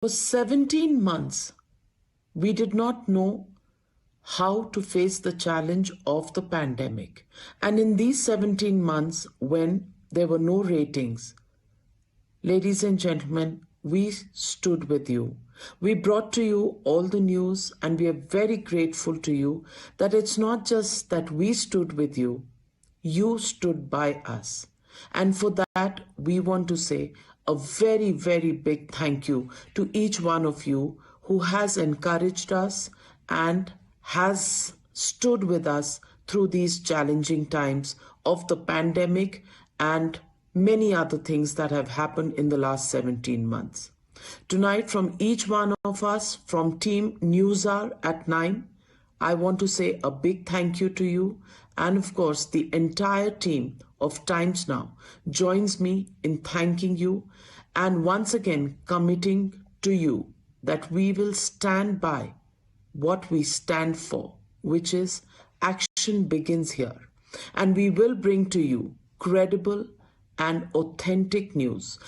For 17 months, we did not know how to face the challenge of the pandemic. And in these 17 months, when there were no ratings, ladies and gentlemen, we stood with you. We brought to you all the news, and we are very grateful to you that it's not just that we stood with you, you stood by us. And for that, we want to say a very, very big thank you to each one of you who has encouraged us and has stood with us through these challenging times of the pandemic and many other things that have happened in the last 17 months. Tonight, from each one of us, from Team NewsHour at 9, I want to say a big thank you to you. And of course, the entire team of Times Now joins me in thanking you and once again committing to you that we will stand by what we stand for, which is action begins here. And we will bring to you credible and authentic news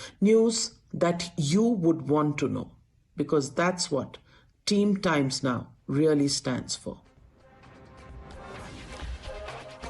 that you would want to know, because that's what Team Times Now really stands for.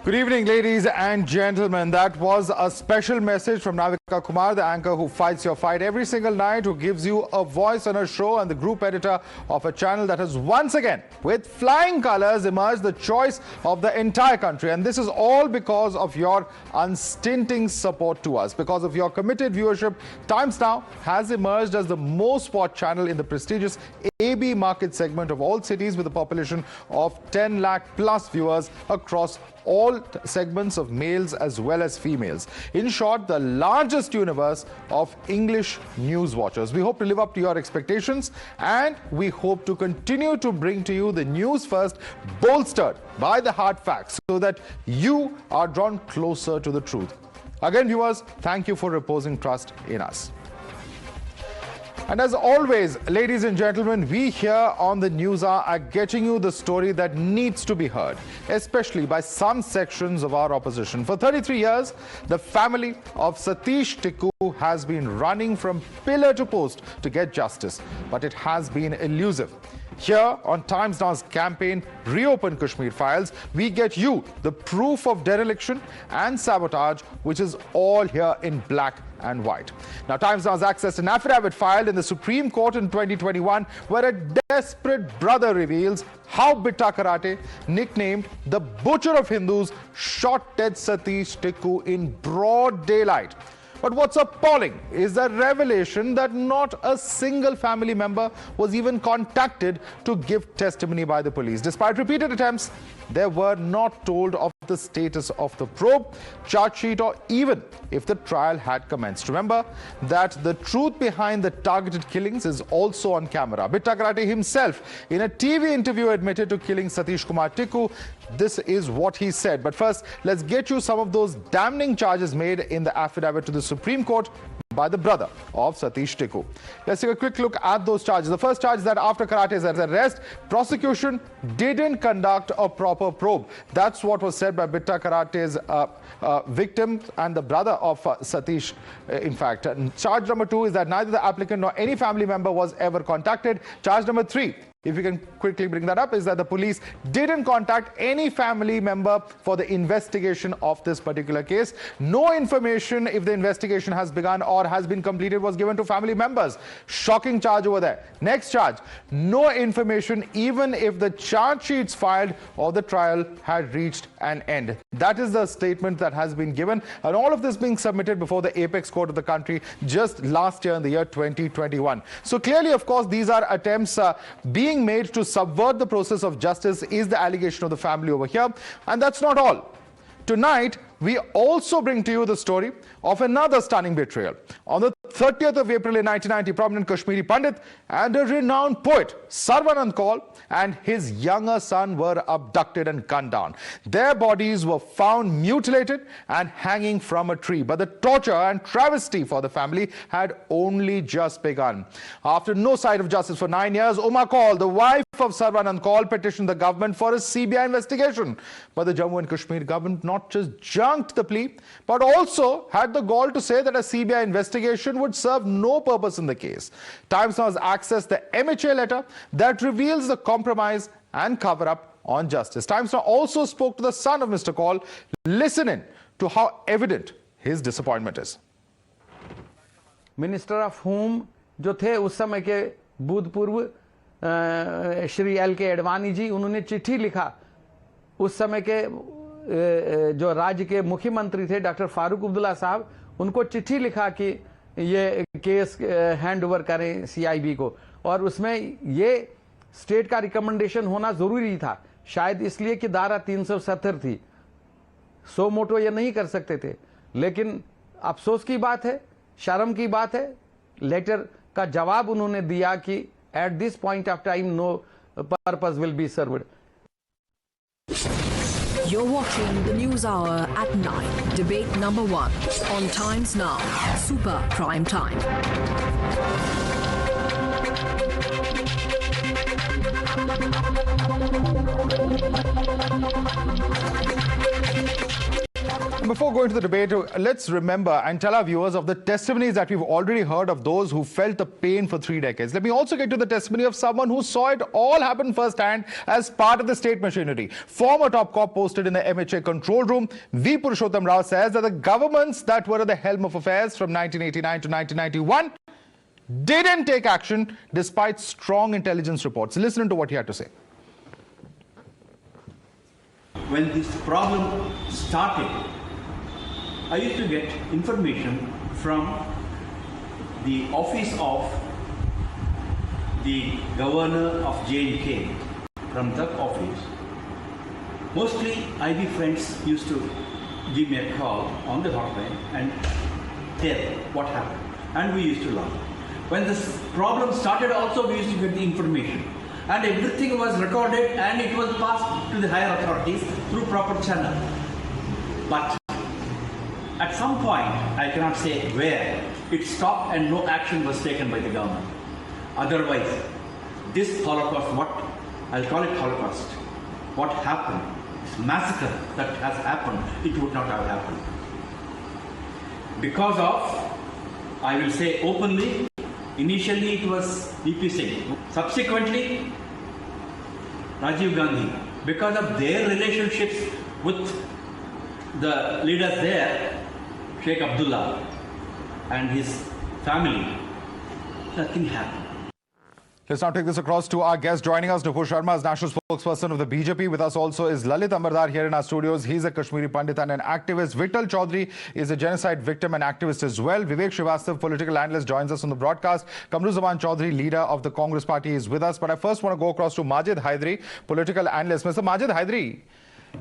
Good evening, ladies and gentlemen. That was a special message from Navika Kumar, the anchor who fights your fight every single night, who gives you a voice on her show, and the group editor of a channel that has once again, with flying colors, emerged the choice of the entire country. And this is all because of your unstinting support to us. Because of your committed viewership, Times Now has emerged as the most watched channel in the prestigious AB market segment of all cities, with a population of 10 lakh plus viewers across all segments of males as well as females. In short, the largest universe of English news watchers. We hope to live up to your expectations, and we hope to continue to bring to you the news first, bolstered by the hard facts, so that you are drawn closer to the truth. Again, viewers, thank you for reposing trust in us. And as always, ladies and gentlemen, we here on the NewsHour are getting you the story that needs to be heard, especially by some sections of our opposition. For 33 years, the family of Satish Kumar has been running from pillar to post to get justice, but it has been elusive. Here on Times Now's campaign, Reopen Kashmir Files, we get you the proof of dereliction and sabotage, which is all here in black and white. Now, Times Now has accessed an affidavit filed in the Supreme Court in 2021, where a desperate brother reveals how Bitta, nicknamed the Butcher of Hindus, shot dead Satish Kumar in broad daylight. But what's appalling is the revelation that not a single family member was even contacted to give testimony by the police. Despite repeated attempts, they were not told of the status of the probe, charge sheet, or even if the trial had commenced. Remember that the truth behind the targeted killings is also on camera. Bitta himself, in a TV interview, admitted to killing Satish Kumar. This is what he said. But first, let's get you some of those damning charges made in the affidavit to the Supreme Court by the brother of Satish Kumar. Let's take a quick look at those charges. The first charge is that after Karate's arrest, prosecution didn't conduct a proper probe. That's what was said by Bitta Karate's victim and the brother of Satish, in fact. And charge number 2 is that neither the applicant nor any family member was ever contacted. Charge number 3, if you can quickly bring that up, is that the police didn't contact any family member for the investigation of this particular case. No information if the investigation has begun or has been completed was given to family members. Shocking charge over there. Next charge, no information even if the charge sheets filed or the trial had reached an end. That is the statement that has been given, and all of this being submitted before the apex court of the country just last year in the year 2021. So clearly, of course, these are attempts being made to subvert the process of justice, is the allegation of the family over here. And that's not all. Tonight, we also bring to you the story of another stunning betrayal. On the 30th of April in 1990, prominent Kashmiri Pandit and a renowned poet, Sarvanand Kaul, and his younger son were abducted and gunned down. Their bodies were found mutilated and hanging from a tree. But the torture and travesty for the family had only just begun. After no sight of justice for 9 years, Uma Kaul, the wife of Sarvanand Kaul petitioned the government for a CBI investigation. But the Jammu and Kashmir government not just junked the plea, but also had the gall to say that a CBI investigation would serve no purpose in the case. Times Now has accessed the MHA letter that reveals the compromise and cover-up on justice. Times Now also spoke to the son of Mr. Kaul. Listen in to how evident his disappointment is. Minister of home जो थे उस समय के भूतपूर्व Shri LK. Advani जी, उन्होंने चिट्ठी लिखा उस समय के जो राज्य के मुख्यमंत्री थे डॉक्टर फारूक अब्दुल्ला साहब, उनको चिट्ठी लिखा कि ये केस हैंड ओवर करें सीआईबी को, और उसमें ये स्टेट का रिकमेंडेशन होना जरूरी था, शायद इसलिए कि धारा 370 थी, सो मोटो ये नहीं कर सकते थे। लेकिन अफसोस की बात है, शर्म की बात है, लेटर का जवाब उन्होंने दिया कि at this point of time no purpose will be served. You're watching the News Hour at 9, debate number 1 on Times Now, Super Prime Time. Before going to the debate, let's remember and tell our viewers of the testimonies that we've already heard of those who felt the pain for 3 decades. Let me also get to the testimony of someone who saw it all happen firsthand as part of the state machinery. Former top cop posted in the MHA control room, V. Purushottam Rao says that the governments that were at the helm of affairs from 1989 to 1991 didn't take action despite strong intelligence reports. Listen to what he had to say. When this problem started, I used to get information from the office of the governor of J&K, from the office. Mostly IB friends used to give me a call on the hotline and tell what happened, and we used to laugh. When this problem started also, we used to get the information, and everything was recorded and it was passed to the higher authorities through proper channel. But at some point, I cannot say where, it stopped and no action was taken by the government. Otherwise, this Holocaust, what I'll call it Holocaust, what happened, this massacre that has happened, it would not have happened. Because of, I will say openly, initially it was VP Singh. Subsequently, Rajiv Gandhi, because of their relationships with the leaders there, Sheikh Abdullah and his family, nothing happened. Let's now take this across to our guest joining us. Nupur Sharma is national spokesperson of the BJP. With us also is Lalit Amardar here in our studios. He's a Kashmiri Pandit and an activist. Vittal Chaudhary is a genocide victim and activist as well. Vivek Srivastav, political analyst, joins us on the broadcast. Kamru Zaman Chaudhary, leader of the Congress party, is with us. But I first want to go across to Majid Hydari, political analyst. Mr. Majid Hydari,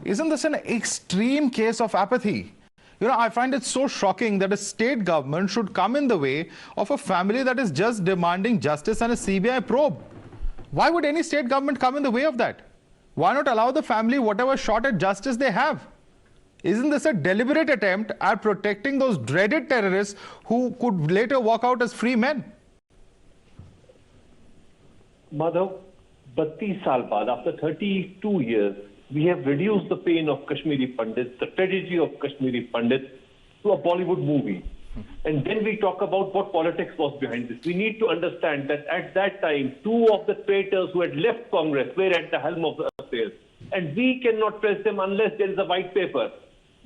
isn't this an extreme case of apathy? You know, I find it so shocking that a state government should come in the way of a family that is just demanding justice and a CBI probe. Why would any state government come in the way of that? Why not allow the family whatever shot at justice they have? Isn't this a deliberate attempt at protecting those dreaded terrorists who could later walk out as free men? Madhav, 32 saal baad, after 32 years, we have reduced the pain of Kashmiri Pandits, the tragedy of Kashmiri Pandits, to a Bollywood movie. And then we talk about what politics was behind this. We need to understand that at that time, 2 of the traitors who had left Congress were at the helm of the affairs. And we cannot press them unless there is a white paper.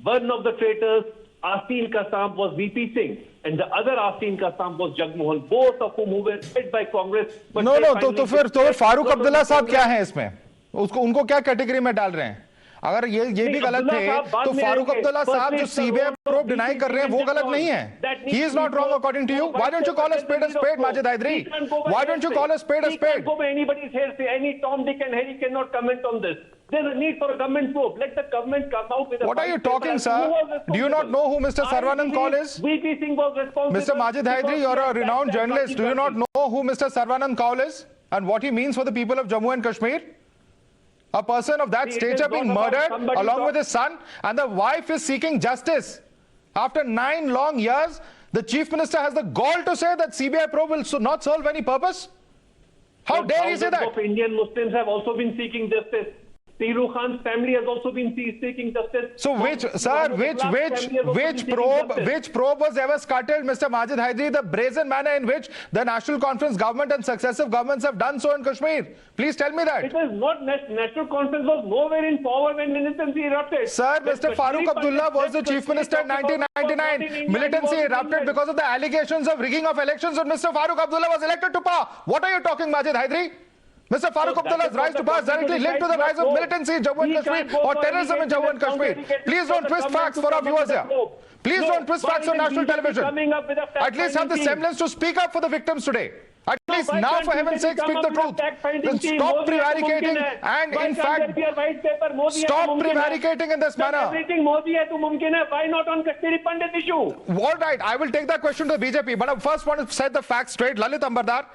One of the traitors, Asteen Kasam, was VP Singh. And the other Asteen Kasam was Jagmohan, both of whom were led by Congress. But no, तो फिर फारूक अब्दुल्ला साहब क्या हैं इसमें? उसको उनको क्या category में डाल रहे हैं? अगर ये भी गलत थे तो फारूक अब्दुल्ला साहब जो सीबीआई प्रोब डिनाई कर रहे हैं वो गलत नहीं है. He is not wrong according to you. Why don't you call a spade, Majid Hydari? Why don't you call a spade? He can't go by anybody's hearsay. Any Tom, Dick and Harry cannot comment on this. There's a need for a government probe. Let the government come out with a... What are you talking, sir? Do you not know who Mr. Sarvanand Kaul is? VP Singh was responsible. Mr. Majid Hydari, you're a renowned journalist. Do you not know who Mr. Sarvanand Kaul is and what he means for the people of Jammu and Kashmir? A person of that stature being murdered along with his son, and the wife is seeking justice. After 9 long years, the Chief Minister has the gall to say that CBI probe will not serve any purpose. How dare you say that? Thousands of Indian Muslims have also been seeking justice. Tiru Khan's family has also been seeking justice. So which probe was ever scuttled, Mr. Majid Hydari? The brazen manner in which the National Conference government and successive governments have done so in Kashmir. Please tell me that. It was not National Conference was nowhere in power when militancy erupted. Sir, Mr. Farooq Abdullah was the chief minister in 1999. Militancy erupted because of the allegations of rigging of elections when Mr. Farooq Abdullah was elected to power. What are you talking, Majid Hydari? Mr. Farooq Abdullah's rise to power is directly linked to the rise of militancy in Jammu and Kashmir or terrorism in Jammu and Kashmir. Please don't twist facts for our viewers here. Please don't twist facts on national television. At least have the semblance to speak up for the victims today. At least now, for heaven's sake, speak the truth. Then stop prevaricating and, in fact, stop prevaricating in this manner. Everything Modi hai to mumkin hai. Why not on Kashmiri Pandit issue? All right, I will take that question to the BJP. But I first want to set the facts straight. Lalit Ambardar.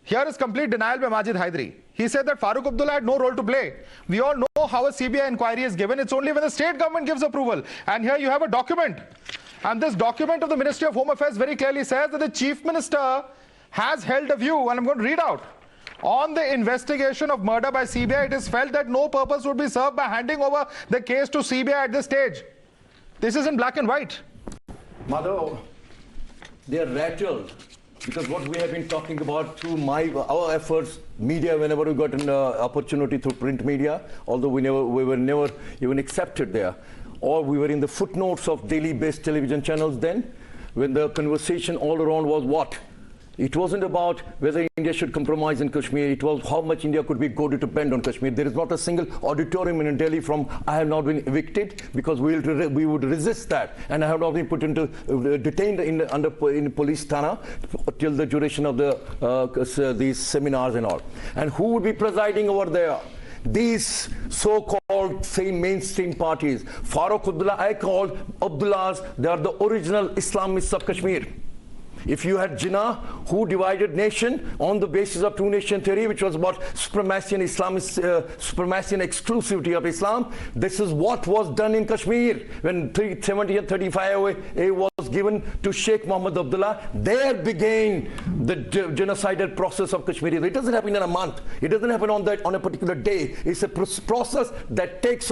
Here is complete denial by Majid Hydari. He said that Farooq Abdullah had no role to play. We all know how a CBI inquiry is given. It's only when the state government gives approval. And here you have a document. And this document of the Ministry of Home Affairs very clearly says that the Chief Minister has held a view, and I'm going to read out. On the investigation of murder by CBI, it is felt that no purpose would be served by handing over the case to CBI at this stage. This is in black and white. Madhav, they are rattled. Because what we have been talking about through our efforts, media, whenever we got an opportunity through print media, although we were never even accepted there, or we were in the footnotes of daily-based television channels then, when the conversation all around was what? It wasn't about whether India should compromise in Kashmir. It was how much India could be goaded to bend on Kashmir. There is not a single auditorium in Delhi from I have not been evicted because we would resist that. And I have not been put into detained in police thana till the duration of these seminars and all. And who would be presiding over there? These so-called same mainstream parties. Farooq Abdullah, I call Abdullahs, they are the original Islamists of Kashmir. If you had Jinnah, who divided nation on the basis of two-nation theory, which was about supremacy and Islamist, supremacy and exclusivity of Islam, this is what was done in Kashmir when 370 and 35A was given to Sheikh Mohammed Abdullah. There began the genocidal process of Kashmir. It doesn't happen in a month. It doesn't happen on a particular day. It's a process that takes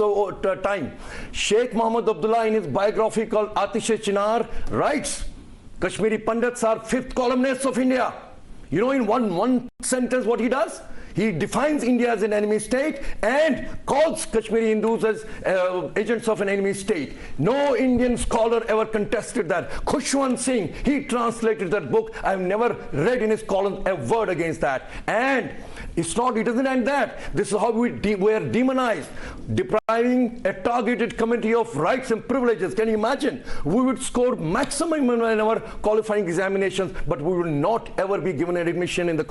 time. Sheikh Mohammed Abdullah, in his biography called Atish-e-Chinar, writes, Kashmiri Pandits are fifth columnists of India. You know, in one sentence what he does? He defines India as an enemy state and calls Kashmiri Hindus as agents of an enemy state. No Indian scholar ever contested that. Khushwant Singh, he translated that book. I've never read in his columns a word against that. And it doesn't end that. This is how we are demonized, depriving a targeted community of rights and privileges. Can you imagine? We would score maximum in our qualifying examinations, but we will not ever be given an admission in the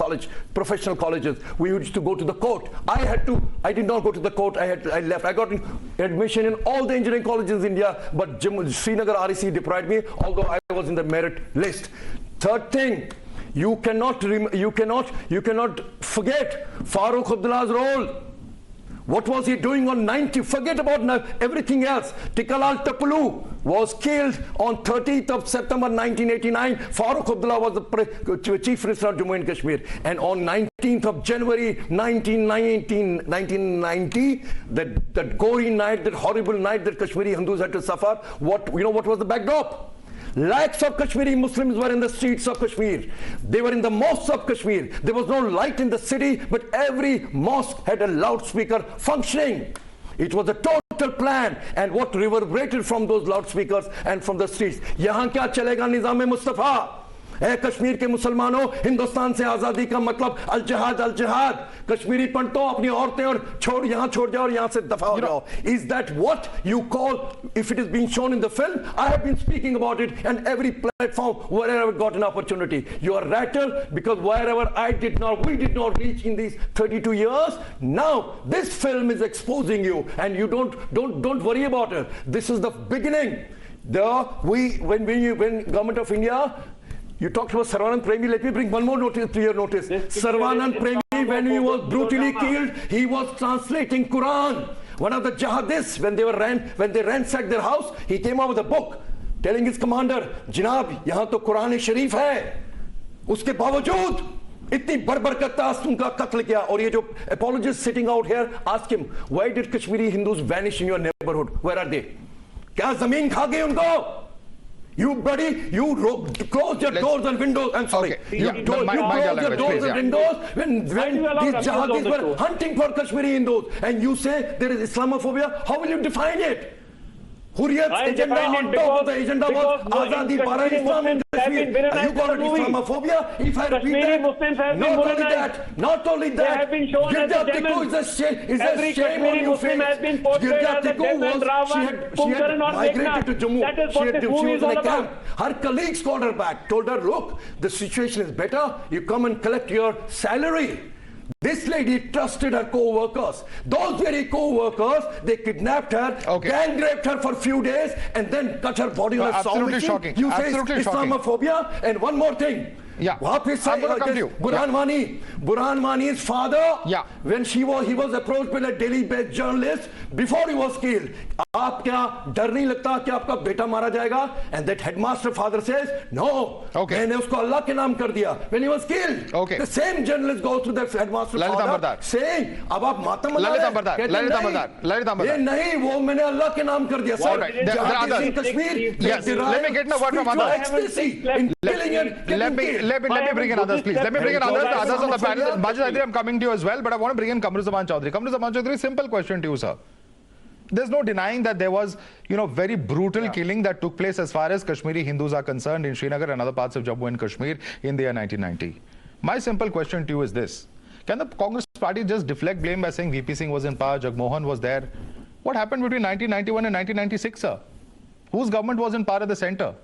professional colleges. We used to go to the court. I did not go to the court. I left. I got admission in all the engineering colleges in India, but Srinagar REC deprived me, although I was in the merit list. Third thing, you cannot forget Farooq Abdullah's role. What was he doing on 90? Forget about everything else. Tikalal Tapulu was killed on 30th of September 1989. Farooq Abdullah was the Chief Minister of Jammu and Kashmir. And on 19th of January 1990, that gory night, that horrible night that Kashmiri Hindus had to suffer, what was the backdrop? Lakhs of Kashmiri Muslims were in the streets of Kashmir. They were in the mosques of Kashmir. There was no light in the city, but every mosque had a loudspeaker functioning. It was a total plan, and what reverberated from those loudspeakers and from the streets. Yahan kya chalega nizam-e Mustafa? ए कश्मीर के मुसलमानों, हिंदुस्तान से आजादी का मतलब अल जिहाद कश्मीरी पंडितों अपनी औरतें और यहाँ छोड़ जाओ और यहाँ से दफा हो जाओ. Is that what you call, if it is being shown in the film? I have been speaking about it and every platform wherever I got an opportunity. You are rattled because wherever we did not reach in these 32 years. Now this film is exposing you, and you don't worry about it. This is the beginning. When Government of India, you talked about Sarvanand Premi. Let me bring one more notice to your notice. Sarvanand Premi, when he was brutally killed, he was translating Quran. One of the jihadists, when they ransacked their house, he came out with a book telling his commander, Janab, yahan to Quran Sharif hai. Uske bawajud, इतनी बरबरकत उनका कत्ल किया. और ये जो apologist sitting out here, ask him, why did Kashmiri Hindus vanish in your neighborhood? Where are they? क्या जमीन खा गई उनको? You bloody, close your doors and windows. I'm sorry. Okay. You close your doors and windows when these jihadis were hunting for Kashmiri Hindus, and you say there is Islamophobia. How will you define it? Hurriyat's agenda on top of the agenda was Azadi Bara Islam in Kashmir. Are you calling it Islamophobia? If I repeat that, not only that, Girja Tikku is a shame on you face. Girja Tikku she had migrated to Jammu. She was in a camp. Her colleagues called her back, told her, look, the situation is better. You come and collect your salary. This lady trusted her co-workers. Those very co-workers, they kidnapped her, gang raped her for a few days, and then cut her body on a saw Absolutely shocking. You say Absolutely Islamophobia. And one more thing. Yeah. I'm going to come to you. Burhan Wani's father, when he was approached by a Delhi-based journalist before he was killed. आप क्या डर नहीं लगता कि आपका बेटा मारा जाएगा? And that headmaster father says, no. मैंने उसको अल्लाह के नाम कर दिया. When he was killed, the same journalist goes to the headmaster father saying, अब आप मातम मना रहे हैं. ये नहीं, वो मैंने अल्लाह के नाम कर दिया. Sir, in Kashmir, let me get my word from others. Let me bring in others, please. Let me bring in others on the panel. Majid, I'm coming to you as well, but I want to bring in Kamruzaman Chaudhary. Kamruzaman Chaudhary, simple question to you, sir. There's no denying that there was, very brutal killing that took place as far as Kashmiri Hindus are concerned in Srinagar and other parts of Jammu and Kashmir in the year 1990. My simple question to you is this. Can the Congress party just deflect blame by saying VP Singh was in power, Jagmohan was there? What happened between 1991 and 1996, sir? Whose government was in power at the center?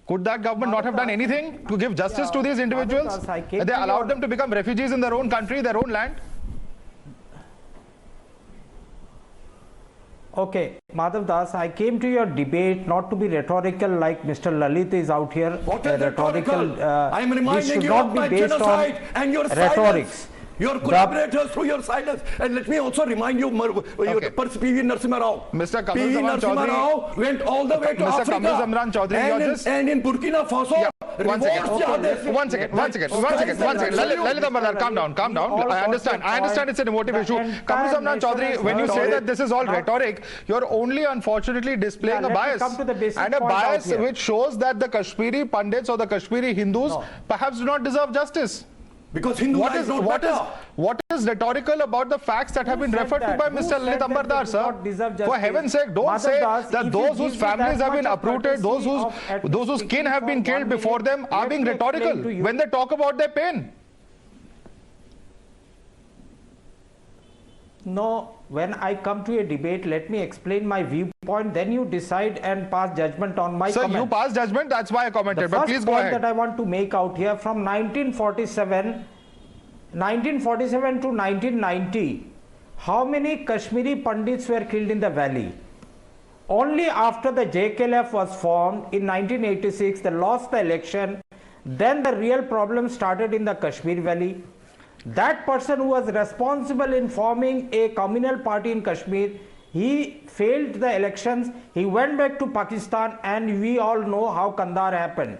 Could that government not have done anything to give justice to these individuals? They allowed them to become refugees in their own country, their own land? Okay, Madhavdas, I came to your debate not to be rhetorical like Mr. Lalit is out here. What is rhetorical? I am reminding you of my genocide and your rhetorics. Your collaborators through your silence. And let me also remind you, P.V. Narasimha Rao. Mr. P.V. Narasimha Rao went all the way to Africa. And in Burkina Faso, One second. Lalit Ambardar, calm down. I understand it's an emotive issue. Kamruzaman Chaudhary, when you say that this is all rhetoric, you're only unfortunately displaying a bias. And a bias which shows that the Kashmiri Pandits or the Kashmiri Hindus perhaps do not deserve justice. Because Hindu what is rhetorical about the facts that have been referred to by Mr. Lalit Ambardar, sir? For heaven's sake, don't say that those whose families have been uprooted, those whose kin have been killed before them are being rhetorical when they talk about their pain. No, when I come to a debate, let me explain my viewpoint, then you decide and pass judgment on my comment. So you pass judgment, that's why I commented, but please go ahead. The first point that I want to make out here, from 1947 to 1990, how many Kashmiri Pandits were killed in the valley? Only after the JKLF was formed in 1986, they lost the election, then the real problem started in the Kashmir valley. That person who was responsible in forming a communal party in Kashmir, he failed the elections, he went back to Pakistan, and we all know how Kandahar happened.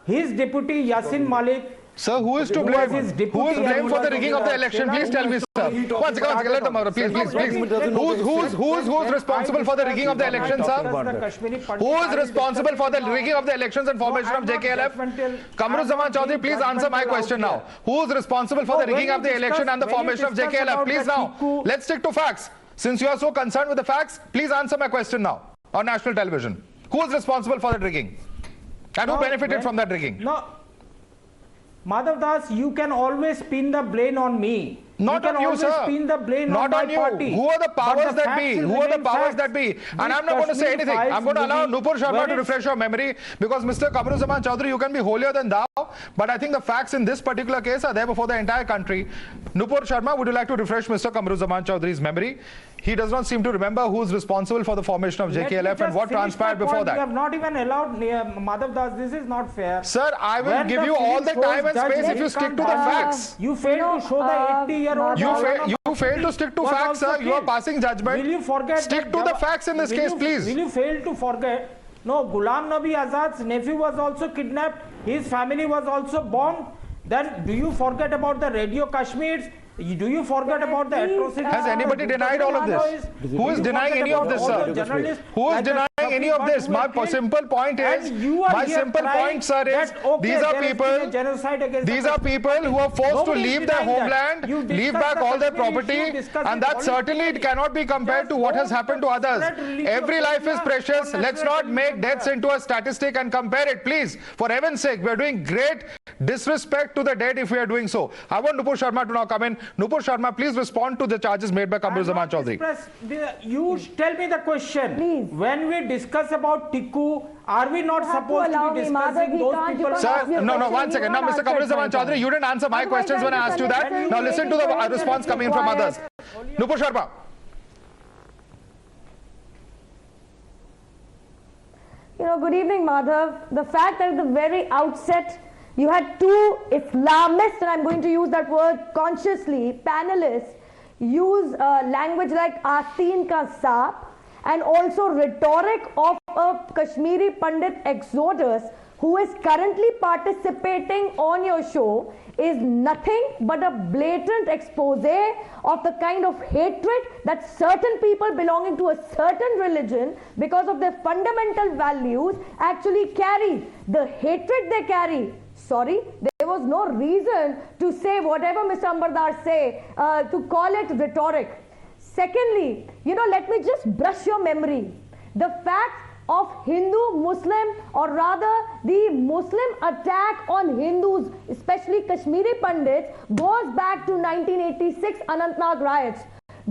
His deputy Yasin Malik, sir, who is to blame? Who is blamed for the rigging of the election? Please tell me, sir. One second, let them out. Please. Who is responsible for the rigging of the elections, sir? Who is responsible for the rigging of the elections and formation of JKLF? Kamruzaman Chaudhary, please answer my question now. Who is responsible for the rigging of the election and the formation of JKLF? Please now. Let's stick to facts. Since you are so concerned with the facts, please answer my question now on national television. Who is responsible for that rigging? And who benefited from that rigging? No. Madhavdas, you can always pin the blame on me. Not on you, sir. Pin the blame not on you. Party. Who are the powers that be? Who are the powers that be? And I'm not going to say anything. I'm going to allow Nupur Sharma to refresh your memory, because Mr. Kamruzaman Chaudhary, you can be holier than thou, but I think the facts in this particular case are there before the entire country. Nupur Sharma, would you like to refresh Mr. Kamruzaman Chaudhary's memory? He does not seem to remember who is responsible for the formation of JKLF and what transpired before that. You have not even allowed Madhavdas. This is not fair. Sir, I will give you all the time and space if you stick to the facts. You failed to show the 80-year-old. You failed to stick to facts, sir. You are passing judgment. Will you forget? Stick to the facts in this case, please. Will you fail to forget? No, Ghulam Nabi Azad's nephew was also kidnapped. His family was also bombed. then do you forget about the Radio Kashmirs? Do you forget about the atrocities? Has anybody denied all of this? Who is denying any of this, sir? Who is denying any of this? My simple point is, sir, is these are people who are forced to leave their homeland, leave back all their property, and that certainly it cannot be compared to what has happened to others. Every life is precious. Let's not make deaths into a statistic and compare it, please. For heaven's sake, we are doing great disrespect to the dead if we are doing so. I want Nupur Sharma to now come in. Nupur Sharma, please respond to the charges made by Kamru Zaman Chaudhary. You tell me the question. Please. When we discuss about Tikku, are we not supposed to be discussing those people? Sir, no, one second. Now, Mr. Kamru Zaman Chaudhary, you didn't answer my questions when I asked you that. Now, listen to the response coming in from others. Nupur Sharma. Good evening, Madhav. The fact that at the very outset, you had two Islamists, and I'm going to use that word consciously, panelists, use language like Asteen ka Saap, and also rhetoric of a Kashmiri Pandit exodus who is currently participating on your show is nothing but a blatant expose of the kind of hatred that certain people belonging to a certain religion because of their fundamental values actually carry. The hatred they carry, sorry, there was no reason to say whatever Mr. Ambardar say, to call it rhetoric. Secondly, let me just brush your memory. The fact of Hindu, Muslim, or rather the Muslim attack on Hindus, especially Kashmiri Pandits, goes back to 1986 Anantnag riots.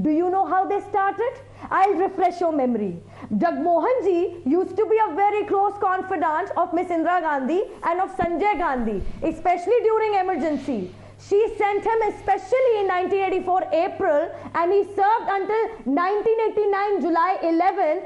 Do you know how they started? I'll refresh your memory. Jagmohan Ji used to be a very close confidant of Miss Indira Gandhi and of Sanjay Gandhi, especially during emergency. She sent him especially in 1984 April, and he served until 1989 July 11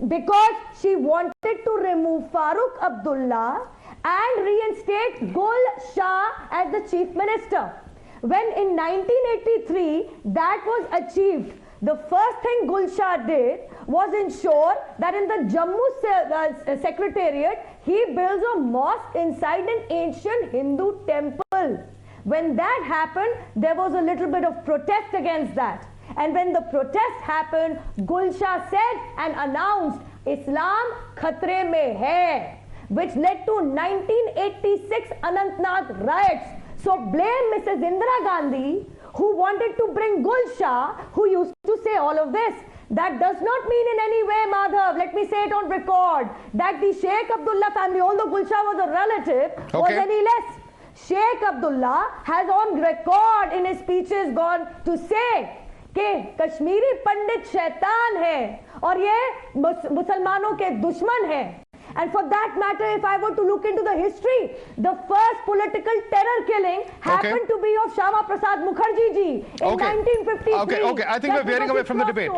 because she wanted to remove Farooq Abdullah and reinstate Gul Shah as the chief minister. When in 1983 that was achieved, the first thing Gul Shah did was ensure that in the Jammu Secretariat, he builds a mosque inside an ancient Hindu temple. When that happened, there was a little bit of protest against that. And when the protest happened, Gul Shah said and announced, Islam khatre mein hai, which led to 1986 Anantnag riots. So blame Mrs. Indira Gandhi, who wanted to bring Gul Shah, who used to say all of this. That does not mean in any way, Madhav, let me say it on record, that the Sheikh Abdullah family, although Gul Shah was a relative, was any less. Sheikh Abdullah has on record in his speeches gone to say कि कश्मीरी पंडित शैतान है और ये मुसलमानों के दुश्मन हैं. And for that matter, if I were to look into the history, the first political terror killing happened to be of Shama Prasad Mukherjee ji in 1953. Okay, I think we're veering away from the debate.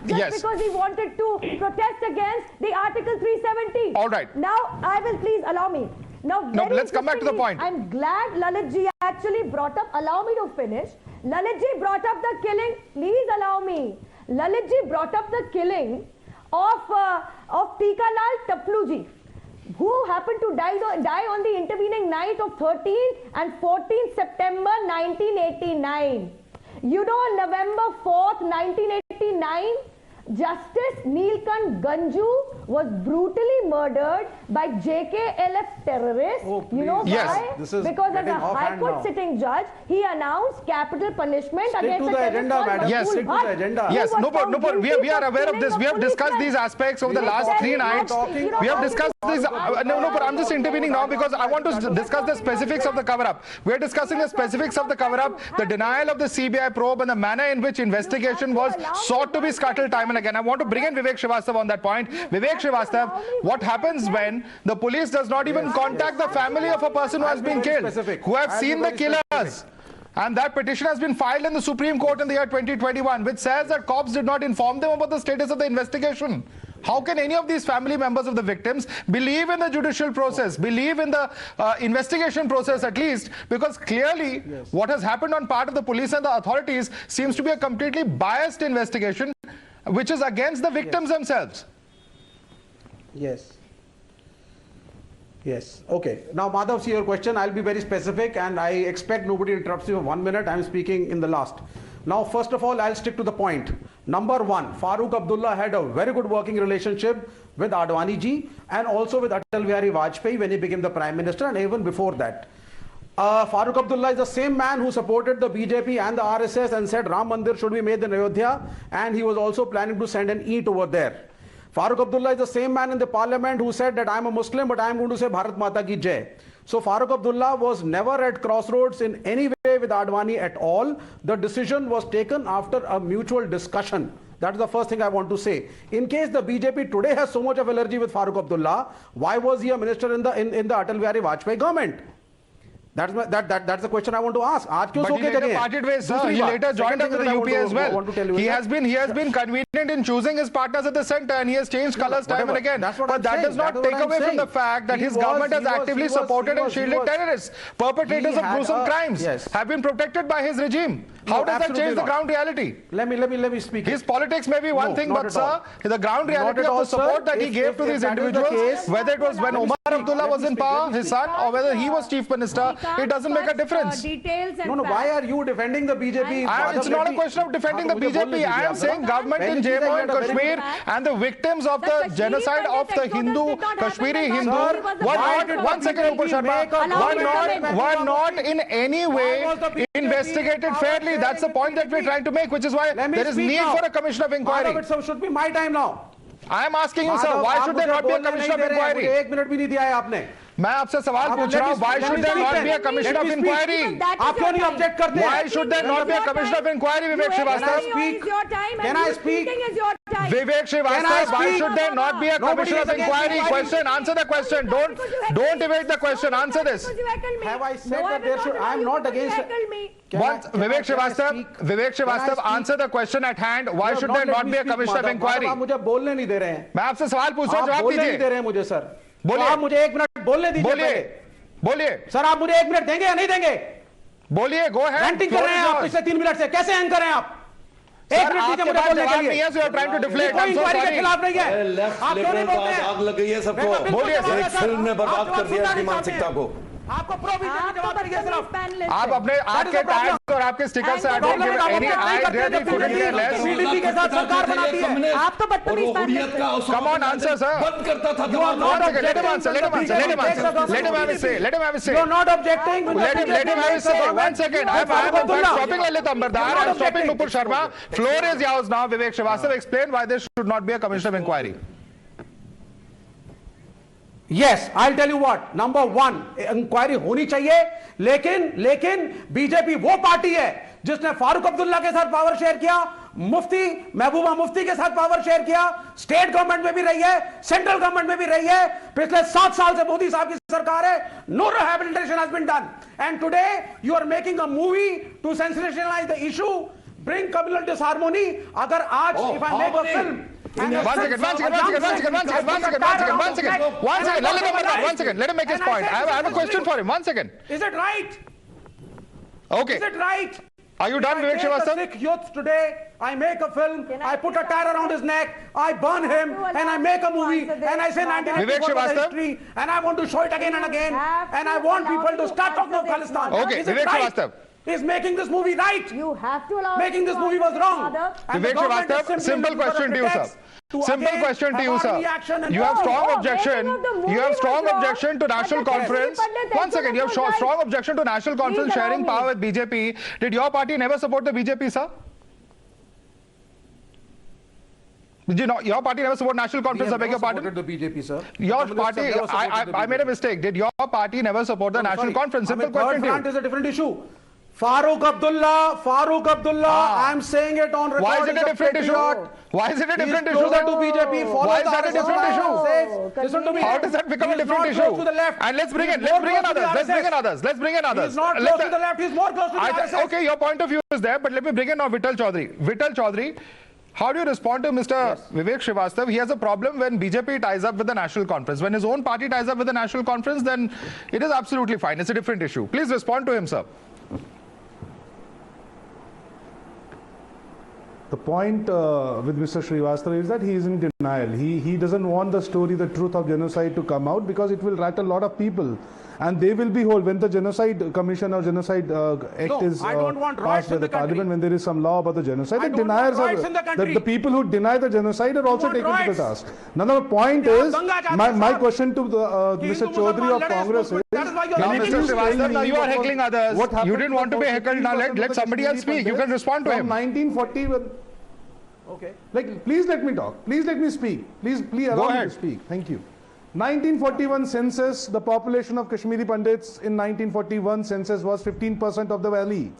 Just because he wanted to protest against the Article 370. All right. Now, I will please allow me. Now, let's come back to the point. I'm glad Lalit ji actually brought up, allow me to finish. Lalit ji brought up the killing, please allow me. Lalit ji brought up the killing of Tikalal Taplu ji, who happened to die on the intervening night of 13th and 14th September 1989. You know, on November 4th, 1989, Justice Neelkant Ganju was brutally murdered by JKLF terrorists. You know why? Because as a High Court sitting judge, he announced capital punishment against the terrorist called Yes, stick to the agenda. Yes, Nupur, we are aware of this. We have discussed these aspects over the last 3 nights. We have discussed these. Nupur, I'm just intervening now because I want to discuss the specifics of the cover-up. We are discussing the specifics of the cover-up, the denial of the CBI probe, and the manner in which investigation was sought to be scuttled time and again. I want to bring in Vivek Srivastava on that point. Vivek Srivastava, what happens when the police does not even contact the family of a person who has been killed, who have seen the killers? And that petition has been filed in the Supreme Court in the year 2021, which says that cops did not inform them about the status of the investigation. How can any of these family members of the victims believe in the judicial process, believe in the investigation process at least, because clearly what has happened on part of the police and the authorities seems to be a completely biased investigation, which is against the victims themselves. Yes. Yes. Okay. Now, Madhav, see your question. I'll be very specific, and I expect nobody interrupts you for 1 minute. I'm speaking in the last. Now, first of all, I'll stick to the point. Number one, Farooq Abdullah had a very good working relationship with Advani ji and also with Atal Bihari Vajpayee when he became the Prime Minister, and even before that. Farooq Abdullah is the same man who supported the BJP and the RSS and said Ram Mandir should be made in Ayodhya, and he was also planning to send an EAT over there. Farooq Abdullah is the same man in the parliament who said that I am a Muslim, but I am going to say Bharat Mata ki Jai. So Farooq Abdullah was never at crossroads in any way with Advani at all. The decision was taken after a mutual discussion. That is the first thing I want to say. In case the BJP today has so much of allergy with Farooq Abdullah, why was he a minister in the Atal Bihari Vajpayee government? That's the question I want to ask. But he later parted ways, sir. He later joined up with the UP as well. He has been convenient in choosing his partners at the centre, and he has changed colours time and again. But that does not take away from the fact that his government has actively supported and shielded terrorists. Perpetrators of gruesome crimes have been protected by his regime. How does that change the ground reality? Let me speak. His politics may be one thing, but sir, the ground reality of the support that he gave to these individuals, whether it was when Omar Abdullah was in power, his son, or whether he was chief minister, it doesn't make a difference. No, why are you defending the BJP? It's not a question of defending the BJP. I am saying government in Jammu and Kashmir and the victims of the genocide of the Hindu, Kashmiri Hindu, one second, Upur Sharma, were not in any way investigated fairly. That's the point that we're trying to make, which is why there is need for a commission of inquiry. It should be my time now. I am asking you, sir, why should there not be a commission of inquiry? 1 minute भी नहीं दिया है आपने. मैं आपसे सवाल पूछ रहा हूँ, why should there not be a commission of inquiry? आप क्यों नहीं ऑब्जेक्ट करते? Why should there not be a commission of inquiry, Vivek Srivastava? Can I speak? Vivek Srivastava, why should there not be a commission of inquiry? Question, answer the question. Don't evade the question. Answer this. Have I said that there should? I am not against. Vivek Srivastava, answer the question at hand. Why should there not be a commission of inquiry? आप मुझे बोलने नहीं दे रहे हैं. मैं आपसे सवाल पूछ रहा हूँ, जवाब बोलने दीजिए. नहीं दे रहे हैं मुझे सर. बोलिए. आप मुझे 1 मिनट बोलने दीजिए. बोलिए. सर आप मुझे 1 मिनट देंगे या नहीं देंगे? बोलिए. गो है. रैंटिंग कर रहे हैं आप पिछले 3 मिनट से. कैसे एंकर हैं आप? 1 मिनट दीजिए मुझे बोलने के लिए. You are trying to deflate. कोई इंक्वायरी के खिलाफ नहीं है. आप क्यों नहीं बोलते हैं? आग लग गई है सबको. बोलिए. एक फिल्म ने बर्बाद कर दिया अपनी मानसिकता को. आपको प्रोविजन जवाब करिए सिर्फ. आप अपने आपके टैग्स और आपके स्टिकर से पीडीपी के साथ सरकार बनाती है. आप तो बदतमीज panelist. Come on, answer, sir. बंद करता था. Let him answer. Let him have his say. You are not objecting. Let him have his say. 1 second. I am stopping Lalit Ambardar. I am stopping Nupur Sharma. Floor is yours now. Vivek Srivastava, explain why there should not be a commission of inquiry. Yes, I'll tell you what. Number one, enquiry होनी चाहिए, लेकिन BJP वो party है जिसने फारूक अब्दुल्ला के साथ power share किया, मुफ्ती महबूबा मुफ्ती के साथ पावर शेयर किया, स्टेट गवर्नमेंट में भी रही है, सेंट्रल गवर्नमेंट में भी रही है. पिछले 7 साल से मोदी साहब की सरकार है. No rehabilitation has been done, and today you are making a movie to sensationalize the issue, bring communal disharmony. अगर आज if I make a film. One second. Let him make his point. I have a question for him. 1 second. Is it right? Okay. Is it right? Are you done, Vivek Srivastava? Sikh youth today, I make a film, I put a tire around his neck, I burn him, and I make a movie, and I say 1994 was history, and I want to show it again and again, and I want people to start talking of Khalistan. Okay, Vivek Srivastava. Is making this movie right? You have to allow. Making this movie was wrong. Vivek Srivastava, simple question to you, sir. Simple question to you, sir. You have strong objection. You have strong objection to national conference. 1 second. You have strong objection to national conference sharing power with BJP. Did your party never support the BJP, sir? Did you know your party never support national conference? I beg your pardon. The BJP, sir. Your party. I made a mistake. Did your party never support the national conference? Simple question to you. Third front is a different issue. Farooq Abdullah, I am saying it on record. Why is it a different issue? Why is it a different issue? Closer to BJP. Why is that a different issue? Listen to me. How does that become a different issue? And let's bring in others. He's not close to the left. He's more close to the RSS. Okay, your point of view is there, but let me bring in now Vittal Chaudhary. How do you respond to Mr. Vivek Srivastava? He has a problem when BJP ties up with the national conference. When his own party ties up with the national conference, then it is absolutely fine. It's a different issue. Please respond to him, sir. The point with Mr. Srivastava is that he is in denial. He doesn't want the story, the truth of genocide to come out because it will rattle a lot of people. And they will be whole when the Genocide Commission or Genocide Act is passed by the Parliament, when there is some law about the genocide. The deniers the people who deny the genocide are also taken to the task. Now the point is, my question to Mr. Chaudhary of Congress is, now Mr. Srivastava, you are heckling others. You didn't want to be heckled. Now let somebody else speak. You can respond to him. 1940. Okay. Please let me talk. Please let me speak. Please allow me to speak. Thank you. 1941 census, the population of Kashmiri Pandits in 1941 census was 15% of the valley.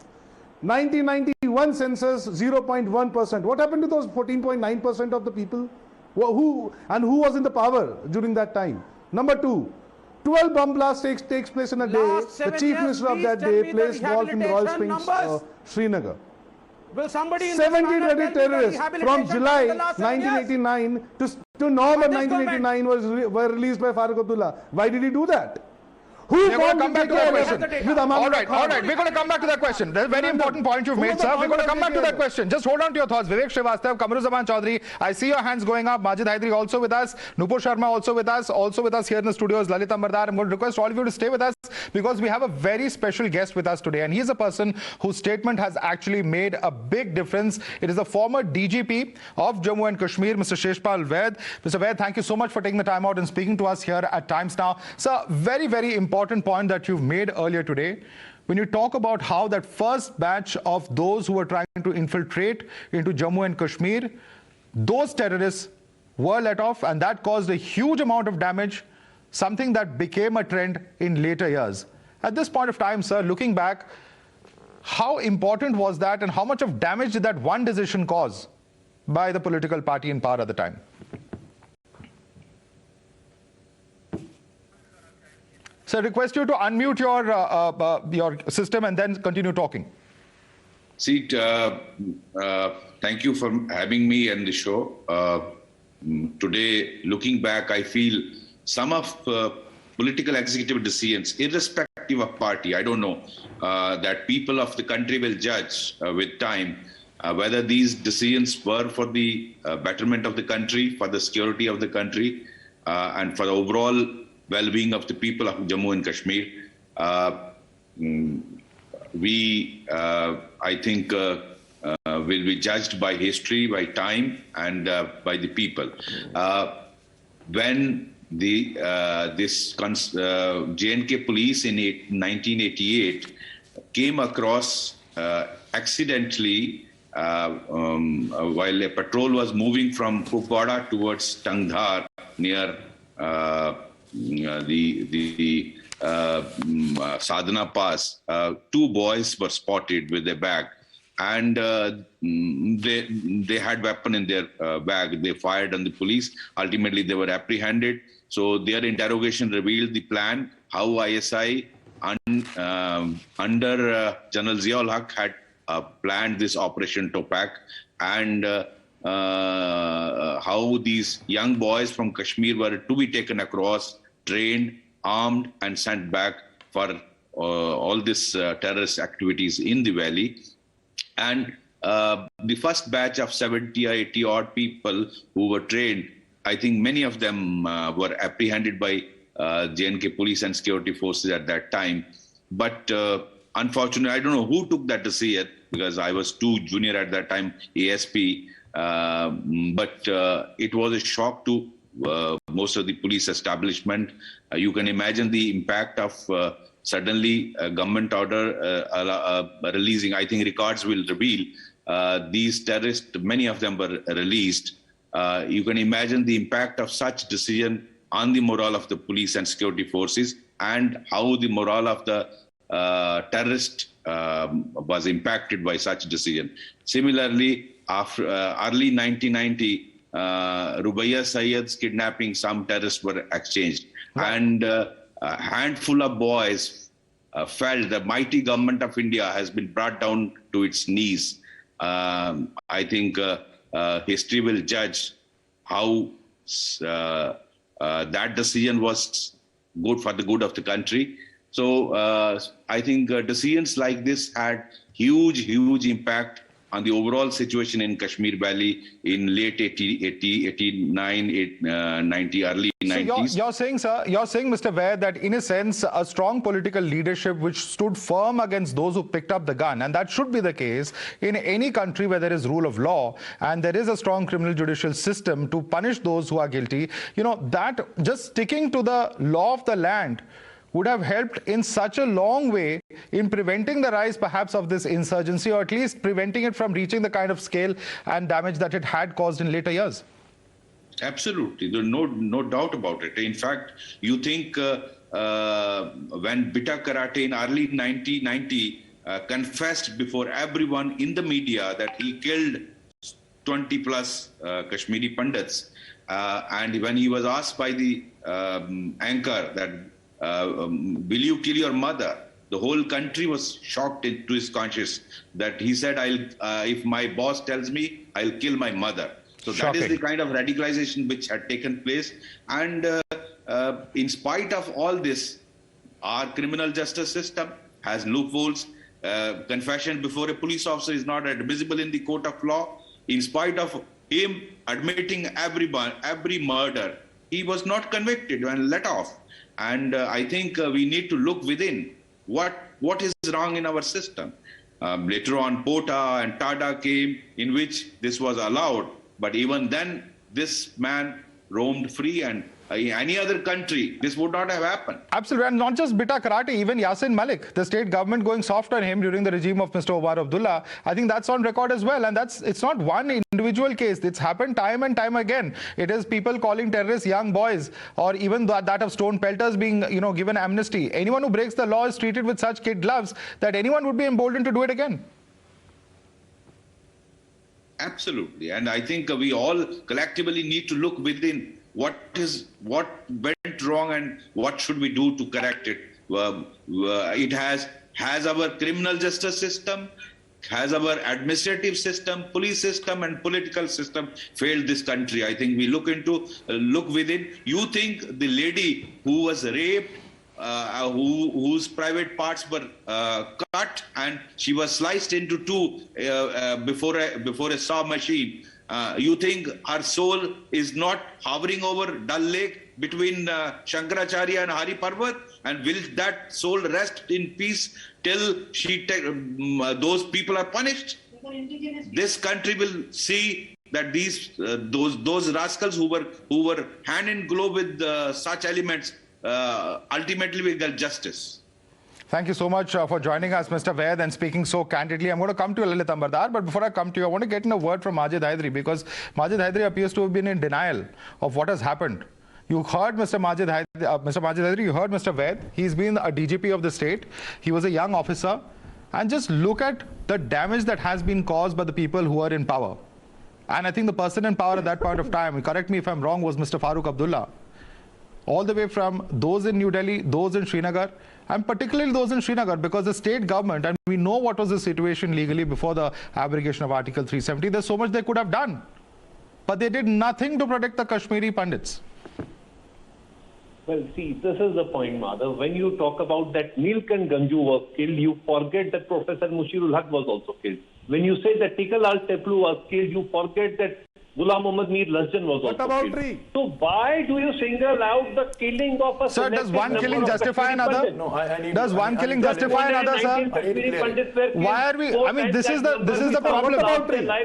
1991 census, 0.1%. What happened to those 14.9% of the people? Who was in the power during that time? Number two, 12 bomb blasts takes place in a day. The chief minister of that day placed golf in Royal Springs, Srinagar. Will somebody 70 terrorists from July 1989 to November 1989 were released by Farooq Abdullah. Why did he do that? We're going to come back to that question. All right. We're going to come back to that question. That's a very important point you've made, sir. We're going to come back to that question. Just hold on to your thoughts. Vivek Srivastava, Kamaruzzaman Chaudhary, I see your hands going up. Majid Haidari also with us. Nupur Sharma also with us. Also with us here in the studio is Lalit Ambardar. I'm going to request all of you to stay with us because we have a very special guest with us today. And he's a person whose statement has actually made a big difference. It is the former DGP of Jammu and Kashmir, Mr. Sheshpal Vaid. Mr. Vaid, thank you so much for taking the time out and speaking to us here at Times Now. Sir, very, very important point that you've made earlier today when you talk about how that first batch of those who were trying to infiltrate into Jammu and Kashmir, those terrorists were let off, and that caused a huge amount of damage, something that became a trend in later years. At this point of time, sir, looking back, how important was that and how much of damage did that one decision cause by the political party in power at the time? So I request you to unmute your system and then continue talking. See, thank you for having me on the show. Today, looking back, I feel some of political executive decisions, irrespective of party, I don't know, that people of the country will judge with time whether these decisions were for the betterment of the country, for the security of the country, and for the overall well-being of the people of Jammu and Kashmir. I think, will be judged by history, by time, and by the people. When this J&K police in 1988 came across accidentally while a patrol was moving from Kupwara towards Tangdhar near the Sadhana Pass, two boys were spotted with a bag, and they had weapon in their bag. They fired on the police. Ultimately, they were apprehended. So their interrogation revealed the plan, how ISI under General Ziaul Haq had planned this Operation Topak, and how these young boys from Kashmir were to be taken across, trained, armed, and sent back for all this terrorist activities in the valley. And the first batch of 70 or 80 odd people who were trained, I think many of them were apprehended by J&K police and security forces at that time. But unfortunately, I don't know who took that decision, because I was too junior at that time, ASP. But it was a shock to most of the police establishment. You can imagine the impact of suddenly a government order releasing. I think records will reveal these terrorists, many of them were released. You can imagine the impact of such decision on the morale of the police and security forces, and how the morale of the terrorist was impacted by such decision. Similarly, after early 1990, Rubaiya Sayyed's kidnapping, some terrorists were exchanged. Right. And a handful of boys felt the mighty government of India has been brought down to its knees. I think history will judge how that decision was good for the good of the country. So I think decisions like this had huge impact on the overall situation in Kashmir Valley in late 89, 90, early 90s. So you're saying, sir, Mr. Vaid, that in a sense, a strong political leadership which stood firm against those who picked up the gun, and that should be the case in any country where there is rule of law and there is a strong criminal judicial system to punish those who are guilty, that just sticking to the law of the land would have helped in such a long way in preventing the rise perhaps of this insurgency, or at least preventing it from reaching the kind of scale and damage that it had caused in later years. Absolutely, there's no doubt about it. In fact, you think when Bitta Karate in early 1990 confessed before everyone in the media that he killed 20 plus Kashmiri Pandits, and when he was asked by the anchor that will you kill your mother, the whole country was shocked into his conscience that he said, if my boss tells me, I'll kill my mother. So Shocking. That is the kind of radicalization which had taken place. And in spite of all this, our criminal justice system has loopholes. Confession before a police officer is not admissible in the court of law. In spite of him admitting every murder, he was not convicted and let off. And I think we need to look within what is wrong in our system. Later on, Pota and Tada came, in which this was allowed. But even then, this man roamed free, and any other country, this would not have happened. Absolutely, and not just Bitta Karate, even Yasin Malik, the state government going soft on him during the regime of Mr. Omar Abdullah. I think that's on record as well, and it's not one individual case. It's happened time and time again. It is people calling terrorists young boys, or even that of stone pelters being given amnesty. Anyone who breaks the law is treated with such kid gloves that anyone would be emboldened to do it again. Absolutely, and I think we all collectively need to look within what went wrong and what should we do to correct it. It has our criminal justice system, has our administrative system, police system, and political system failed this country. I think we look within. You think the lady who was raped, whose private parts were cut and she was sliced into two before a saw machine, you think her soul is not hovering over Dal Lake between Shankaracharya and Hari Parvat? And will that soul rest in peace till those people are punished? This country will see that those rascals who were hand in glove with such elements ultimately will get justice. Thank you so much for joining us, Mr. Vaid, and speaking so candidly. I'm going to come to you, Lalit Ambardar, but before I come to you, I want to get in a word from Majid Haidari, because Majid Haidari appears to have been in denial of what has happened. You heard Mr. Majid Haidari, you heard Mr. Vaid. He's been a DGP of the state. He was a young officer. And just look at the damage that has been caused by the people who are in power. And I think the person in power at that point of time, correct me if I'm wrong, was Mr. Farooq Abdullah. All the way from those in New Delhi, those in Srinagar, and particularly those in Srinagar, because the state government, and we know what was the situation legally before the abrogation of Article 370, there's so much they could have done. But they did nothing to protect the Kashmiri Pandits. Well, see, this is the point, Madhav. When you talk about that Nilkant Ganju was killed, you forget that Professor Mushirul Haq was also killed. When you say that Tikalal Teplu was killed, you forget that Ghulam Muhammad Mir Lasjan was also killed. Tree? So why do you single out the killing of a... Sir, does one killing justify another? No, does one killing justify another, sir? Why are we... I mean, this is the problem.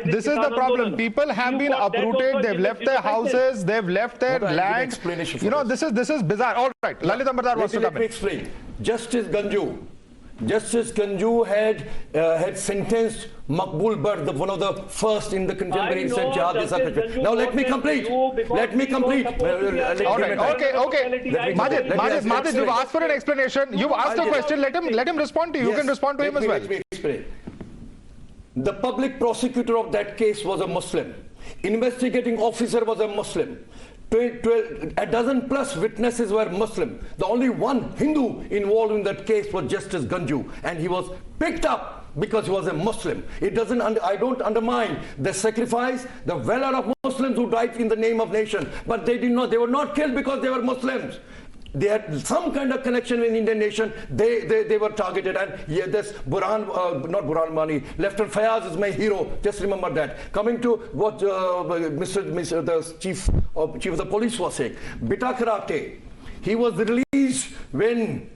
This is the problem. People have been uprooted. They've left their houses. They've left their land. You know, this is bizarre. All right. Lalit Ambardar wants to come in. Let me explain. Justice Ganju had sentenced Maqbul Bhatt, one of the first in the contemporary instant charges. Now let me complete. Let me complete. All right. Okay. Majid, you've asked for an explanation. You've asked a question. Let him respond to you. You can respond to him as well. Let me explain. The public prosecutor of that case was a Muslim. Investigating officer was a Muslim. A dozen plus witnesses were Muslim. The only one Hindu involved in that case was Justice Ganju, and he was picked up because he was a Muslim. I don't undermine the sacrifice, the valor of Muslims who died in the name of nation, but they were not killed because they were Muslims. they had some kind of connection with Indian nation, they were targeted. And yeah, this Burhan, not Burhan Mani, Lieutenant Fayaz is my hero. Just remember that. Coming to what the chief of the police was saying, Bitta Karate, he was released when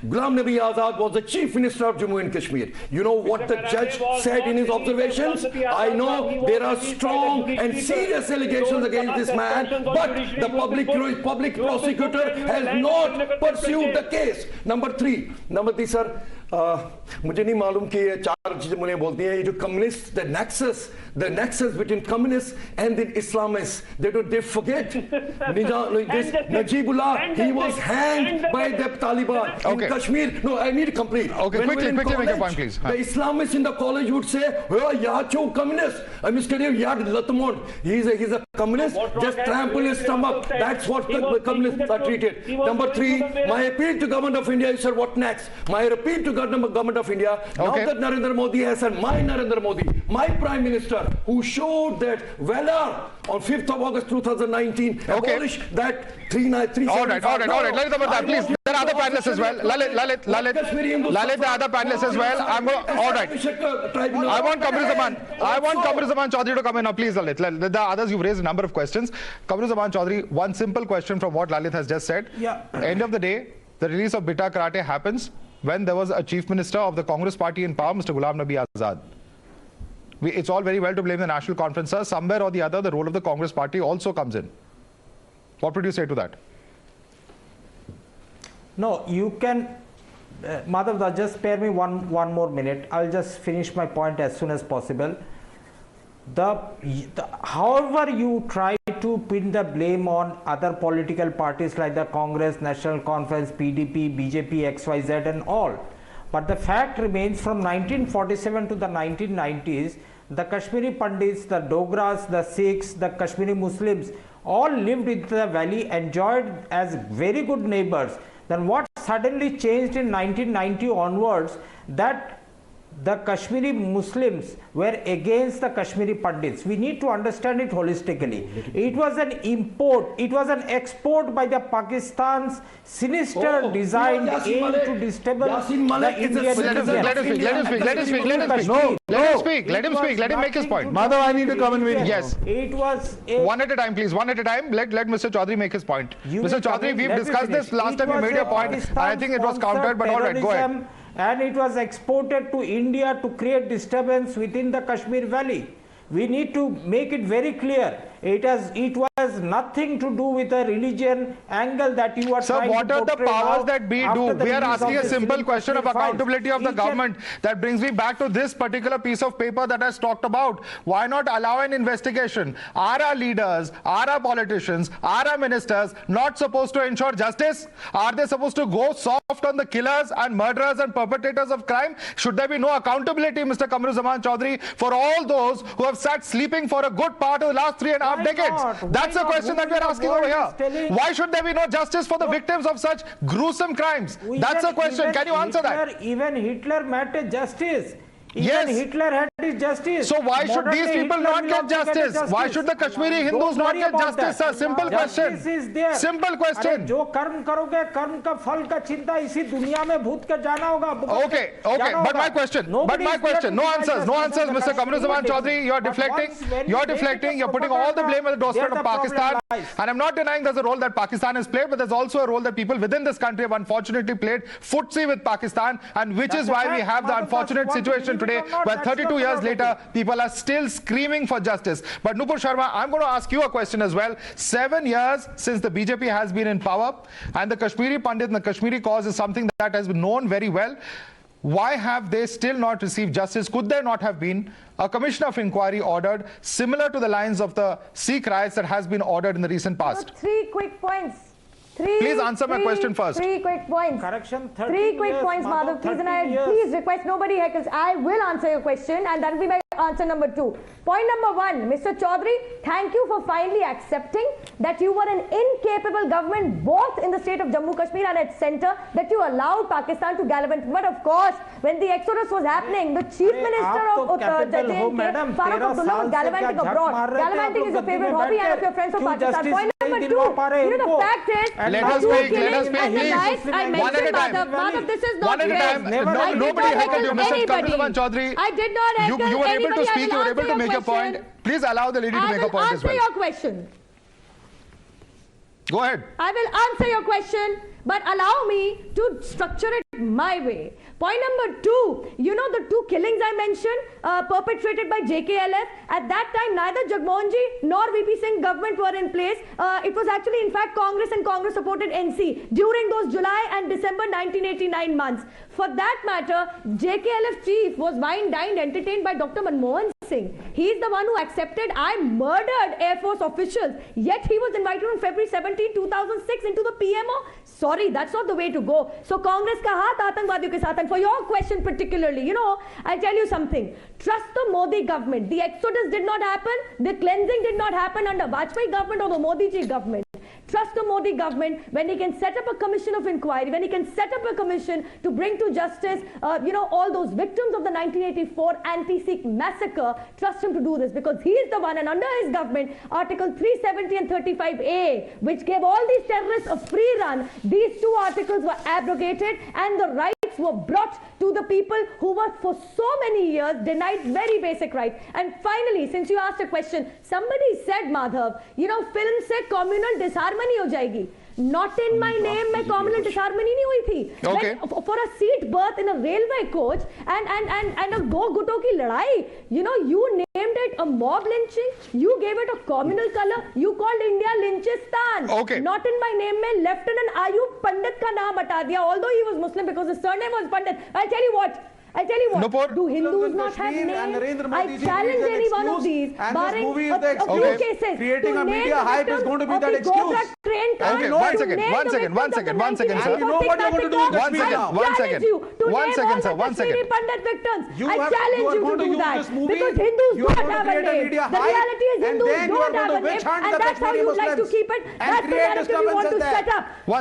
Ghulam Nabi Azad was the Chief Minister of Jammu and Kashmir. You know what the judge said in his observations? I know there are strong and serious allegations against this man, but the public prosecutor has not pursued the case. Number three, sir, मुझे नहीं मालूम कि ये चार चीजें मुझे बोलती हैं, ये जो communist, the nexus between communists and the Islamists, they forget. Najibullah, he was hanged by the Taliban in Kashmir. No, I need to complete. Okay, quickly make your point, please. The Islamists in the college would say, oh, Yacho communist. I'm just kidding, Yad Latamon. He's a communist, just trample his stomach. That's what the communists are treated. Number three, my appeal to government of India is, sir, what next? My appeal to government of India, now that Narendra Modi has said, my Narendra Modi, my Prime Minister, who showed that valor on 5th of August 2019, abolished that 393. All right. Lalit Amardat, please. There are other panelists as well. Lalit, the other panelists as well. All right. I want Kamru Zaman Chaudhary to come in now, please, Lalit. The others, you've raised a number of questions. Kamru Zaman Chaudhary, one simple question from what Lalit has just said. End of the day, the release of Bitta Karate happens when there was a chief minister of the Congress party in power, Mr. Ghulam Nabi Azad. It's all very well to blame the National Conference, sir. Somewhere or the other, the role of the Congress party also comes in. What would you say to that? No, you can, Madhavdas, just spare me one more minute. I'll just finish my point as soon as possible. However you try to pin the blame on other political parties like the Congress, National Conference, PDP, BJP, XYZ and all, but the fact remains from 1947 to the 1990s, the Kashmiri Pandits, the Dogras, the Sikhs, the Kashmiri Muslims all lived in the valley, enjoyed as very good neighbors. Then what suddenly changed in 1990 onwards, that the Kashmiri Muslims were against the Kashmiri Pandits. We need to understand it holistically. It was an import, it was an export by the Pakistan's sinister design aim to destabilize the Indian. Let him speak. Let him make his point. Madhav, I need to come in with you. Yes. It was one at a time, please. One at a time. Let Mr. Chaudhary make his point. Mr. Chaudhary, we've discussed this last time. You made your point. And I think it was countered, but all right, go ahead. And it was exported to India to create disturbance within the Kashmir Valley. We need to make it very clear. It was nothing to do with a religion angle that you are trying to portray. Sir, what are the powers that we do? We are asking a simple question of accountability of the government. That brings me back to this particular piece of paper that I talked about. Why not allow an investigation? Are our leaders, are our politicians, are our ministers not supposed to ensure justice? Are they supposed to go soft on the killers and murderers and perpetrators of crime? Should there be no accountability, Mr. Kamru Zaman Chaudhary, for all those who have sat sleeping for a good part of the last 3.5 decades? That's the question that we're asking over here. Why should there be no justice for the victims of such gruesome crimes? That's the question. Can you answer that? Even Hitler met justice. Yes. Even Hitler had his justice. So why should these people not get justice? Why should the Kashmiri Hindus not get justice, sir? Simple question. Justice is there. Simple question. जो कर्म करोगे कर्म का फल का चिंता इसी दुनिया में भूत के जाना होगा. Okay. But my question. No answers, Mr. Kamru Zaman Chaudhary. You're deflecting. You're putting all the blame on the doorstep of Pakistan. And I'm not denying there's a role that Pakistan has played, but there's also a role that people within this country have unfortunately played footsie with Pakistan, and which is why we have the unfortunate situation today where 32 years later people are still screaming for justice. But Nupur Sharma, I'm going to ask you a question as well. 7 years since the BJP has been in power, and the Kashmiri Pandit and the Kashmiri cause is something that has been known very well. Why have they still not received justice? Could there not have been a commission of inquiry ordered similar to the lines of the Sikh riots that has been ordered in the recent past? So 3 quick points. Please answer my question first. 3 quick points. Correction. 3 quick points, Madhav, please, and I please request nobody heckles. I will answer your question, and that will be my answer number 2. Point number 1, Mr. Chaudhary, thank you for finally accepting that you were an incapable government both in the state of Jammu Kashmir and at center, that you allowed Pakistan to gallivant. But of course, when the exodus was happening, the chief minister of Farooq Abdullah was gallivanting abroad. Gallivanting is your favorite hobby and of your friends from Pakistan. Point number number two, the fact is, let us speak, please. One at a time. Madhav, this is not one at a time. Nobody heckled you, Mr. Kamalavan Chaudhary. I did not heckle anybody. You were able to speak, you were able to make your point. Please allow the lady to make a point as well. I will answer your question. Go ahead. I will answer your question, but allow me to structure it my way. Point number two, the two killings I mentioned perpetrated by JKLF, at that time neither Jagmohan Ji nor VP Singh government were in place. It was actually in fact Congress and Congress supported NC during those July and December 1989 months. For that matter, JKLF chief was wined, dined, entertained by Dr. Manmohan Singh. He is the one who accepted I murdered Air Force officials, yet he was invited on February 17, 2006 into the PMO. Sorry, that's not the way to go. So Congress ka haath atangwadiyon ke saath. And for your question particularly, I'll tell you something. Trust the Modi government. The exodus did not happen. The cleansing did not happen under Vajpayee government or the Modi Ji government. Trust the Modi government when he can set up a commission of inquiry, when he can set up a commission to bring to justice, all those victims of the 1984 anti-Sikh massacre. Trust him to do this because he is the one, and under his government, Article 370 and 35A, which gave all these terrorists a free run, these two articles were abrogated and the rights were brought to the people who were for so many years denied very basic rights. And finally, since you asked a question, somebody said, Madhav, film se communal disharmony ho jayegi. Not in my name में communal disharmony नहीं हुई थी. Okay. For a seat berth in a railway coach and a go-guto की लड़ाई, you named it a mob lynching, you gave it a communal color, you called India Lynchistan. Okay. Not in my name में Lieutenant Ayub Pandit का नाम हटा दिया, although he was Muslim because his surname was Pandit. I'll tell you what. Nupur. Do Hindus not have names? I challenge any one of these, barring a few cases. Creating a media hype is going to be that excuse. Okay, one second, sir. You know what you're going to do in Kashmir now. One second, sir. Pandit victims. I challenge you you to do that. Because Hindus don't have a name. The reality is Hindus don't have a name, and that's how you like to keep it. That's the narrative you want to set up. You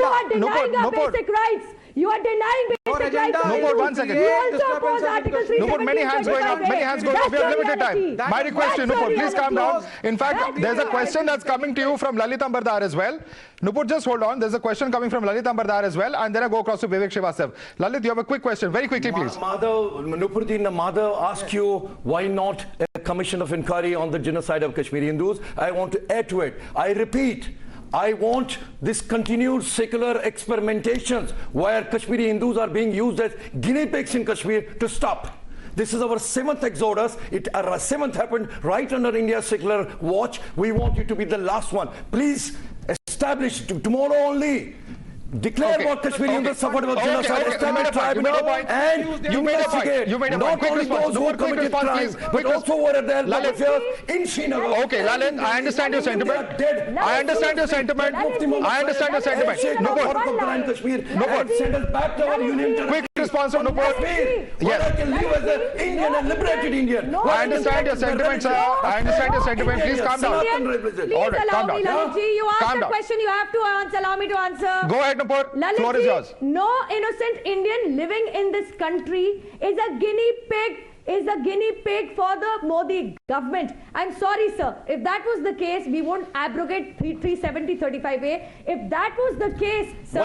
are denying our basic rights. You are denying basic rights. Nupur, 1 second. You also oppose Article 370. Nupur, many hands going up. We have limited time. My request to Nupur, please calm down. In fact, there's a question that's coming to you from Lalit Ambardar as well. Nupur, just hold on. There's a question coming from Lalit Ambardar as well, and then I go across to Vivek Srivastav. Lalit, you have a quick question. Very quickly, please. Madhav asked you why not a commission of inquiry on the genocide of Kashmiri Hindus. I want to add to it. I repeat, I want this continued secular experimentations where Kashmiri Hindus are being used as guinea pigs in Kashmir to stop. This is our 7th exodus. Our 7th happened right under India's secular watch. We want you to be the last one. Please establish tomorrow only. Declare what Kashmiri Hindus suffered about genocide, establish tribunal, and you made a point. You made a point. Not only those who committed crimes, but also were there in Srinagar. Okay, Lalit, I understand your sentiment. I understand your sentiment. Quick response from Nupur. Yes. I can live as an Indian and liberated Indian. I understand your sentiment, sir. I understand your sentiment. Please calm down. All right, calm down. You asked a question, you have to answer. Allow me to answer. Go ahead, Nupur. Floor is yours. No innocent Indian living in this country is a guinea pig for the Modi government. I'm sorry, sir. If that was the case, we won't abrogate 370-35A. If that was the case, sir,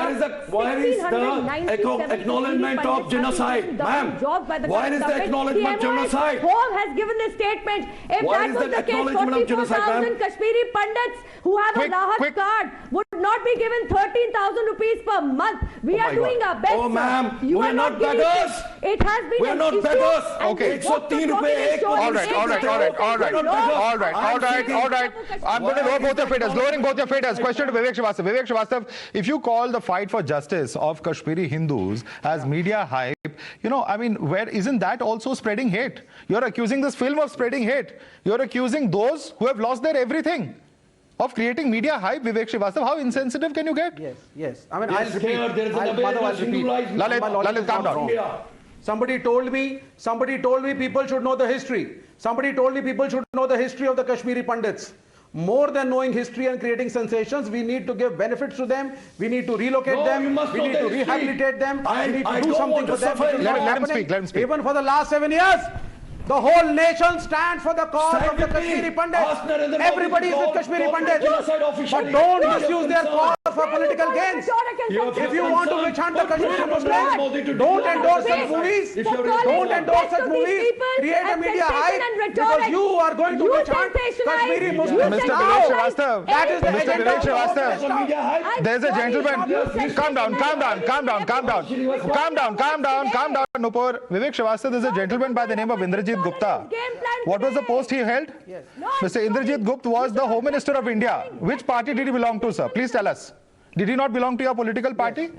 where is the acknowledgement of genocide? Ma'am, where is the acknowledgement of genocide? Hall has given the statement. If that was the case, 44,000 Kashmiri Pandits who have a Rahat card would not be given 13,000 rupees per month. We are doing our best. Oh, ma'am, we are not beggars. It has been. We are not beggars. Okay. All right. I'm going to lower both your fighters. Lowering both your fighters. Question to Vivek Srivastav. Vivek Srivastav, if you call the fight for justice of Kashmiri Hindus as media hype, where isn't that also spreading hate? You're accusing this film of spreading hate. You're accusing those who have lost their everything of creating media hype. Vivek Srivastav, how insensitive can you get? Yes. I'll repeat. Lalit, calm down. Somebody told me people should know the history. Somebody told me people should know the history of the Kashmiri Pandits. More than knowing history and creating sensations, we need to give benefits to them. We need to relocate them. We need to rehabilitate them. We need to do something for them. Let him speak. Even for the last 7 years. The whole nation stands for the cause of the Kashmiri Pandits. Everybody is with Kashmiri Pandits. But don't misuse their cause for political gains. If you want to witch hunt the Kashmiri Muslims, don't endorse such movies. Don't endorse such movies. Create a media hype because you are going to witch hunt Kashmiri Muslims. Mr. Now, Vivek Srivastava, that is the Mr. agenda Vivek of Srivastava, there's a gentleman. Calm down, calm down, calm down, calm down. Calm down, calm down, calm down, Nupur. Vivek Srivastava, there's a gentleman by the name of Indrajit Gupta. What was the post he held? Yes. Mr. Indrajit Gupta was the Home Minister of India. Which party did he belong to, sir? Please tell us. Did he not belong to your political party? Yes.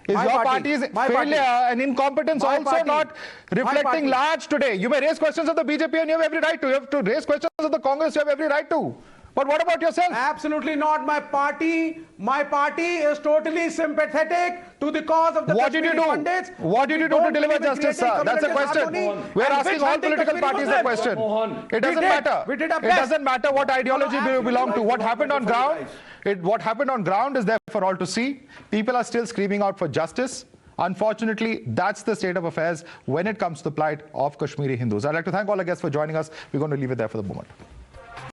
Is My your party. party's My failure party. and incompetence My also party. not reflecting large today? You may raise questions of the BJP and you have every right to. You have to raise questions of the Congress, you have every right to. But what about yourself? Absolutely not. My party is totally sympathetic to the cause of the Kashmiri Pandits. What did you do to deliver justice, sir? That's a question. We are asking all political parties a question. It doesn't matter. It doesn't matter what ideology you belong to. What happened on ground? What happened on ground is there for all to see. People are still screaming out for justice. Unfortunately, that's the state of affairs when it comes to the plight of Kashmiri Hindus. I'd like to thank all our guests for joining us. We're going to leave it there for the moment.